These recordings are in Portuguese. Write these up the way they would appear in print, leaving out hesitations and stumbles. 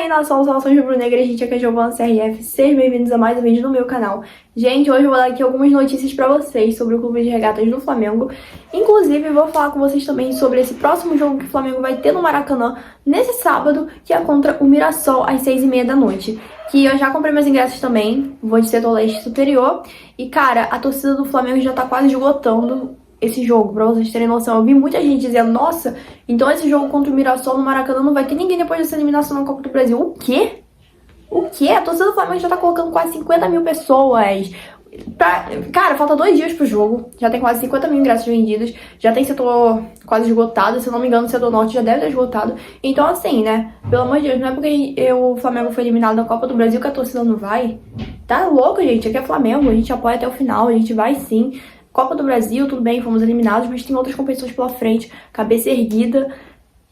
nação, saudações rubro-negras, gente, aqui é Giovana CRF, sejam bem-vindos a mais um vídeo no meu canal. Gente, hoje eu vou dar aqui algumas notícias pra vocês sobre o clube de regatas do Flamengo. Inclusive, vou falar com vocês também sobre esse próximo jogo que o Flamengo vai ter no Maracanã nesse sábado, que é contra o Mirassol, às 6h30 da noite. Que eu já comprei meus ingressos também, vou de setor leste superior. E, cara, a torcida do Flamengo já tá quase esgotando esse jogo, pra vocês terem noção. Eu vi muita gente dizendo, nossa, então esse jogo contra o Mirassol no Maracanã não vai ter ninguém depois dessa eliminação na Copa do Brasil. O quê? O quê? A torcida do Flamengo já tá colocando quase 50 mil pessoas. Cara, falta 2 dias pro jogo. Já tem quase 50 mil ingressos vendidos. Já tem setor quase esgotado. Se eu não me engano, o setor norte já deve ter esgotado. Então, assim, né? Pelo amor de Deus, não é porque o Flamengo foi eliminado da Copa do Brasil que a torcida não vai. Tá louco, gente. Aqui é Flamengo. A gente apoia até o final. A gente vai sim. Copa do Brasil, tudo bem, fomos eliminados, mas tem outras competições pela frente, cabeça erguida.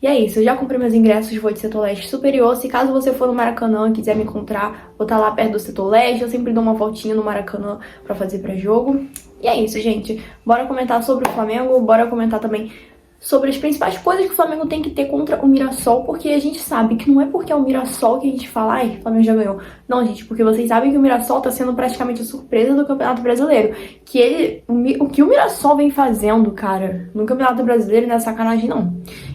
E é isso, eu já comprei meus ingressos, vou de setor leste superior. Se caso você for no Maracanã e quiser me encontrar, vou estar lá perto do setor leste. Eu sempre dou uma voltinha no Maracanã pra fazer pré-jogo. E é isso, gente. Bora comentar sobre o Flamengo, bora comentar também sobre as principais coisas que o Flamengo tem que ter contra o Mirassol, porque a gente sabe que não é porque é o Mirassol que a gente fala, ai, o Flamengo já ganhou. Não, gente, porque vocês sabem que o Mirassol tá sendo praticamente a surpresa do Campeonato Brasileiro. O que o Mirassol vem fazendo, cara, no Campeonato Brasileiro não é sacanagem, não.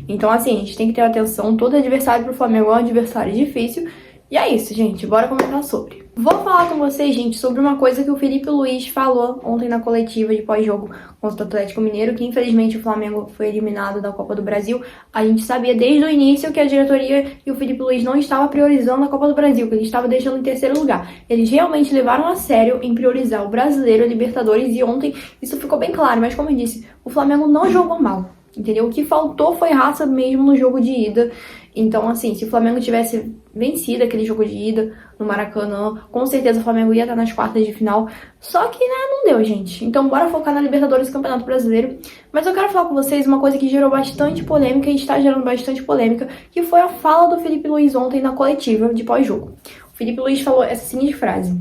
Então, assim, a gente tem que ter atenção. Todo adversário pro Flamengo é um adversário difícil. E é isso, gente. Bora comentar sobre. Vou falar com vocês, gente, sobre uma coisa que o Felipe Luiz falou ontem na coletiva de pós-jogo contra o Atlético Mineiro, que infelizmente o Flamengo foi eliminado da Copa do Brasil. A gente sabia desde o início que a diretoria e o Felipe Luiz não estavam priorizando a Copa do Brasil, que ele estava deixando em terceiro lugar. Eles realmente levaram a sério em priorizar o Brasileiro, a Libertadores, e ontem isso ficou bem claro. Mas como eu disse, o Flamengo não jogou mal. Entendeu? O que faltou foi raça mesmo no jogo de ida. Então, assim, se o Flamengo tivesse vencido aquele jogo de ida no Maracanã, com certeza o Flamengo ia estar nas quartas de final. Só que, né, não deu, gente. Então, bora focar na Libertadores e Campeonato Brasileiro. Mas eu quero falar com vocês uma coisa que gerou bastante polêmica e está gerando bastante polêmica, que foi a fala do Felipe Luiz ontem na coletiva de pós-jogo. O Felipe Luiz falou essa seguinte frase: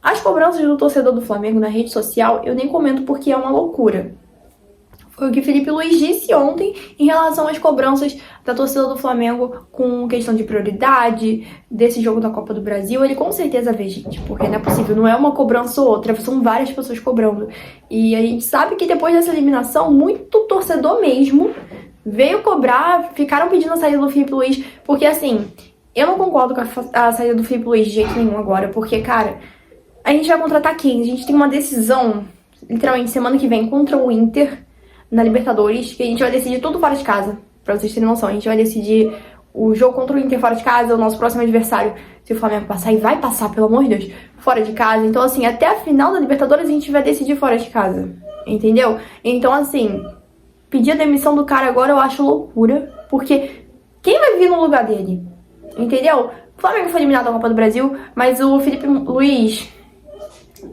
as cobranças do torcedor do Flamengo na rede social eu nem comento porque é uma loucura. Foi o que o Felipe Luiz disse ontem em relação às cobranças da torcida do Flamengo com questão de prioridade desse jogo da Copa do Brasil. Ele com certeza vê, gente, porque não é possível, não é uma cobrança ou outra, são várias pessoas cobrando. E a gente sabe que depois dessa eliminação, muito torcedor mesmo veio cobrar, ficaram pedindo a saída do Felipe Luiz, porque assim, eu não concordo com a saída do Felipe Luiz de jeito nenhum agora, porque, cara, a gente vai contratar quem? A gente tem uma decisão, literalmente, semana que vem contra o Inter, na Libertadores, que a gente vai decidir tudo fora de casa, pra vocês terem noção. A gente vai decidir o jogo contra o Inter fora de casa, o nosso próximo adversário, se o Flamengo passar, e vai passar, pelo amor de Deus, fora de casa. Então, assim, até a final da Libertadores a gente vai decidir fora de casa, entendeu? Então, assim, pedir a demissão do cara agora eu acho loucura, porque quem vai vir no lugar dele? Entendeu? O Flamengo foi eliminado da Copa do Brasil, mas o Felipe Luiz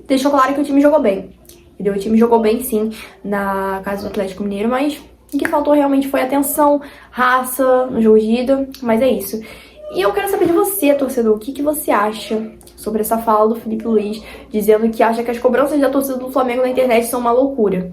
deixou claro que o time jogou bem. Entendeu? O time jogou bem, sim, na casa do Atlético Mineiro, mas o que faltou realmente foi atenção, raça no jogo de ida, mas é isso. E eu quero saber de você, torcedor, o que você acha sobre essa fala do Felipe Luiz, dizendo que acha que as cobranças da torcida do Flamengo na internet são uma loucura.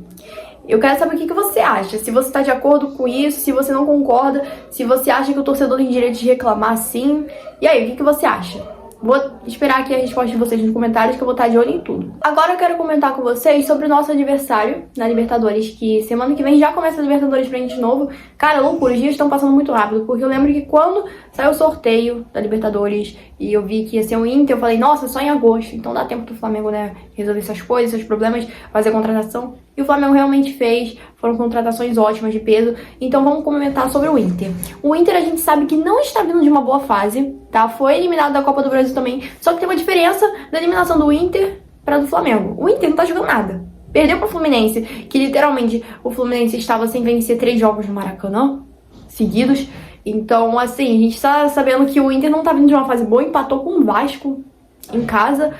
Eu quero saber o que você acha, se você tá de acordo com isso, se você não concorda, se você acha que o torcedor tem direito de reclamar sim. E aí, o que você acha? Vou esperar aqui a resposta de vocês nos comentários, que eu vou estar de olho em tudo. Agora eu quero comentar com vocês sobre o nosso adversário na Libertadores, que semana que vem já começa a Libertadores pra gente de novo. Cara, loucura, os dias estão passando muito rápido, porque eu lembro que quando saiu o sorteio da Libertadores e eu vi que ia ser o Inter, eu falei, nossa, só em agosto, então dá tempo do Flamengo, né, resolver essas coisas, seus problemas, fazer a contratação. E o Flamengo realmente fez, foram contratações ótimas de peso. Então vamos comentar sobre o Inter. O Inter a gente sabe que não está vindo de uma boa fase, tá? Foi eliminado da Copa do Brasil também, só que tem uma diferença da eliminação do Inter para do Flamengo. O Inter não tá jogando nada. Perdeu pro Fluminense, que literalmente o Fluminense estava sem vencer 3 jogos no Maracanã seguidos. Então, assim, a gente tá sabendo que o Inter não tá vindo de uma fase boa, empatou com o Vasco em casa.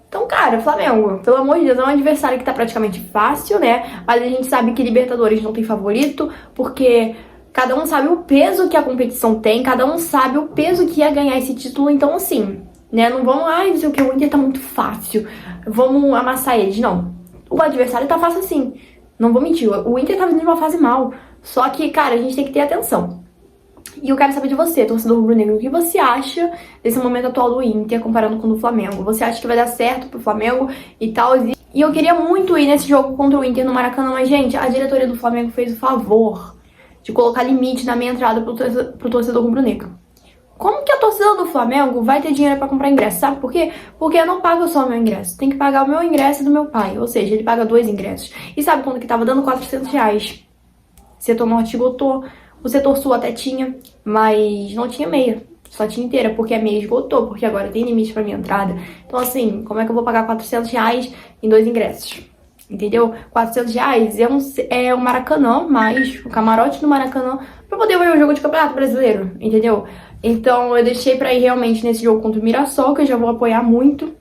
Então, cara, Flamengo, pelo amor de Deus, é um adversário que tá praticamente fácil, né? Mas a gente sabe que Libertadores não tem favorito, porque cada um sabe o peso que a competição tem, cada um sabe o peso que é ganhar esse título. Então, assim, né, não vamos, ai, não sei o que, o Inter tá muito fácil, vamos amassar eles. Não, o adversário tá fácil assim, não vou mentir, o Inter tá vindo de uma fase mal. Só que, cara, a gente tem que ter atenção. E eu quero saber de você, torcedor rubro-negro, o que você acha desse momento atual do Inter comparando com o do Flamengo? Você acha que vai dar certo pro Flamengo e tal? E eu queria muito ir nesse jogo contra o Inter no Maracanã, mas, gente, a diretoria do Flamengo fez o favor de colocar limite na minha entrada pro torcedor rubro-negro. Como que a torcida do Flamengo vai ter dinheiro pra comprar ingresso? Sabe por quê? Porque eu não pago só o meu ingresso. Tem que pagar o meu ingresso e do meu pai. Ou seja, ele paga 2 ingressos. E sabe quanto que tava dando? R$400. Setor norte esgotou. O setor sul até tinha, mas não tinha meia. Só tinha inteira, porque a meia esgotou. Porque agora tem limite pra minha entrada. Então assim, como é que eu vou pagar R$400 em 2 ingressos? Entendeu? R$400 é o Maracanã, mais o camarote do Maracanã, pra poder ver o jogo de Campeonato Brasileiro, entendeu? Então eu deixei pra ir realmente nesse jogo contra o Mirassol, que eu já vou apoiar muito,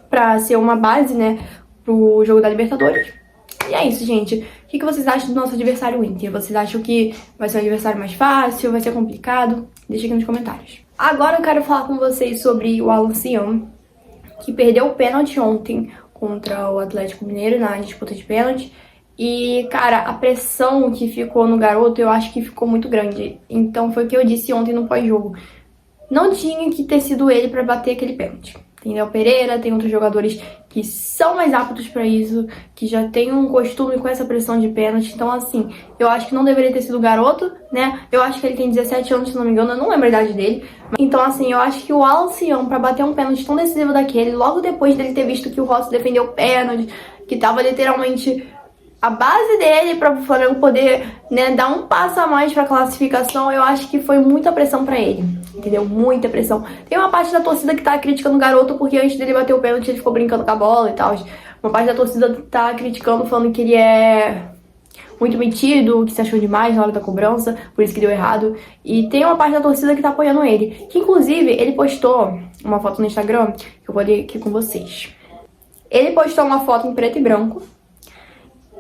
pra ser uma base, né, pro jogo da Libertadores. E é isso, gente. O que vocês acham do nosso adversário Inter? Vocês acham que vai ser um adversário mais fácil, vai ser complicado? Deixa aqui nos comentários. Agora eu quero falar com vocês sobre o Alan Cian, que perdeu o pênalti ontem contra o Atlético Mineiro na disputa de pênalti. E, cara, a pressão que ficou no garoto, eu acho que ficou muito grande. Então foi o que eu disse ontem no pós-jogo. Não tinha que ter sido ele pra bater aquele pênalti. Tem Léo Pereira, tem outros jogadores que são mais aptos pra isso, que já tem um costume com essa pressão de pênalti. Então, assim, eu acho que não deveria ter sido o garoto, né? Eu acho que ele tem 17 anos, se não me engano, eu não lembro a idade dele. Então, assim, eu acho que o Alan Cian, pra bater um pênalti tão decisivo daquele, logo depois dele ter visto que o Rossi defendeu o pênalti, que tava literalmente a base dele para o Flamengo poder, né, dar um passo a mais para a classificação, eu acho que foi muita pressão para ele, entendeu? Muita pressão. Tem uma parte da torcida que tá criticando o garoto porque antes dele bater o pênalti ele ficou brincando com a bola e tal. Uma parte da torcida tá criticando, falando que ele é muito metido, que se achou demais na hora da cobrança, por isso que deu errado. E tem uma parte da torcida que tá apoiando ele, que inclusive ele postou uma foto no Instagram, que eu vou ler aqui com vocês. Ele postou uma foto em preto e branco,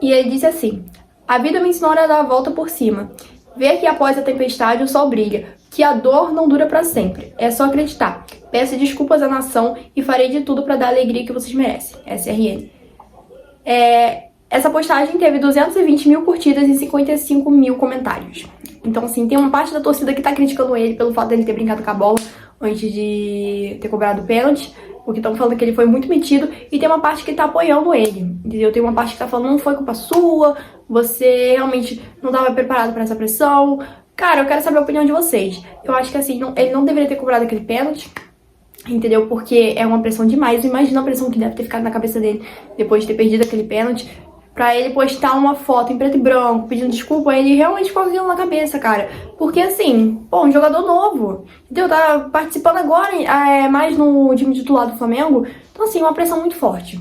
e ele disse assim: a vida me ensinou a dar a volta por cima. Ver que após a tempestade o sol brilha. Que a dor não dura pra sempre. É só acreditar. Peço desculpas à nação e farei de tudo pra dar a alegria que vocês merecem. SRN. Essa postagem teve 220 mil curtidas e 55 mil comentários. Então, assim, tem uma parte da torcida que tá criticando ele pelo fato dele ter brincado com a bola antes de ter cobrado o pênalti, porque estão falando que ele foi muito metido, e tem uma parte que tá apoiando ele, entendeu? Tem uma parte que tá falando, não foi culpa sua, você realmente não tava preparado pra essa pressão. Cara, eu quero saber a opinião de vocês. Eu acho que, assim, ele não deveria ter cobrado aquele pênalti, entendeu? Porque é uma pressão demais. Imagina a pressão que deve ter ficado na cabeça dele depois de ter perdido aquele pênalti. Pra ele postar uma foto em preto e branco, pedindo desculpa, ele realmente ficou com aquilo na cabeça, cara. Porque, assim, pô, um jogador novo, entendeu? Tá participando agora mais no time titular do Flamengo. Então, assim, uma pressão muito forte.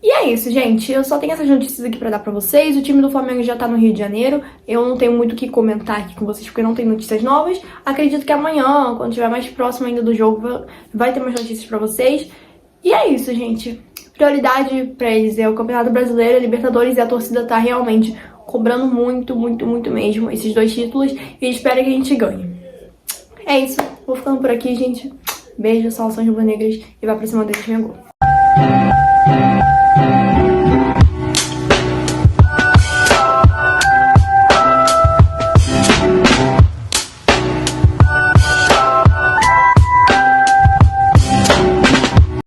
E é isso, gente. Eu só tenho essas notícias aqui pra dar pra vocês. O time do Flamengo já tá no Rio de Janeiro. Eu não tenho muito o que comentar aqui com vocês, porque não tem notícias novas. Acredito que amanhã, quando estiver mais próximo ainda do jogo, vai ter mais notícias pra vocês. E é isso, gente. Prioridade pra eles é o Campeonato Brasileiro, a Libertadores, e a torcida tá realmente cobrando muito, muito, muito mesmo esses 2 títulos, e espero que a gente ganhe. É isso, vou ficando por aqui, gente. Beijo, saudações rubro-negras, e vai pra cima deles, Flamengo.